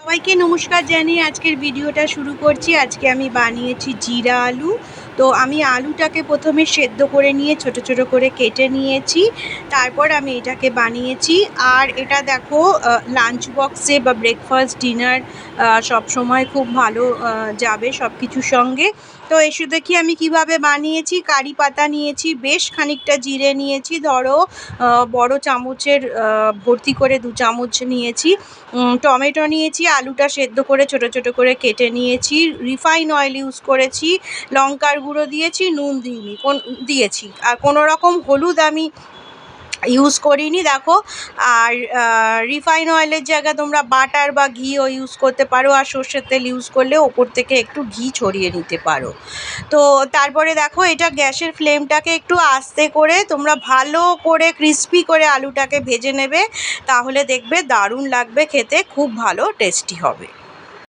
সবাইকে নমস্কার জানিয়ে আজকের ভিডিওটা শুরু করছি। আজকে আমি বানিয়েছি জিরা আলু। তো আমি আলুটাকে প্রথমে সেদ্ধ করে নিয়ে ছোট ছোট করে কেটে নিয়েছি, তারপর আমি এটাকে বানিয়েছি। আর এটা দেখো লাঞ্চ বক্সে বা ব্রেকফাস্ট ডিনার সব সময় খুব ভালো যাবে সব কিছুর সঙ্গে। তো এসে দেখি আমি কিভাবে বানিয়েছি। কারি পাতা নিয়েছি, বেশ খানিকটা জিরে নিয়েছি, ধরো বড় চামচের ভর্তি করে 2 চামচ নিয়েছি। টমেটো নিয়েছি, আলুটা সেদ্ধ করে ছোট ছোট করে কেটে নিয়েছি, রিফাইন অয়েল ইউজ করেছি, লঙ্কার গুঁড়ো দিয়েছি, নুন দিয়েছি, আর কোনো রকম হলুদ আমি ইউজ করিনি দেখো। আর রিফাইন অয়েলের জায়গায় তোমরা বাটার বা ঘিও ইউজ করতে পারো, আর সর্ষের তেল ইউজ করলে ওপর থেকে একটু ঘি ছড়িয়ে নিতে পারো। তো তারপরে দেখো এটা গ্যাসের ফ্লেমটাকে একটু আস্তে করে তোমরা ভালো করে ক্রিস্পি করে আলুটাকে ভেজে নেবে, তাহলে দেখবে দারুণ লাগবে খেতে, খুব ভালো টেস্টি হবে।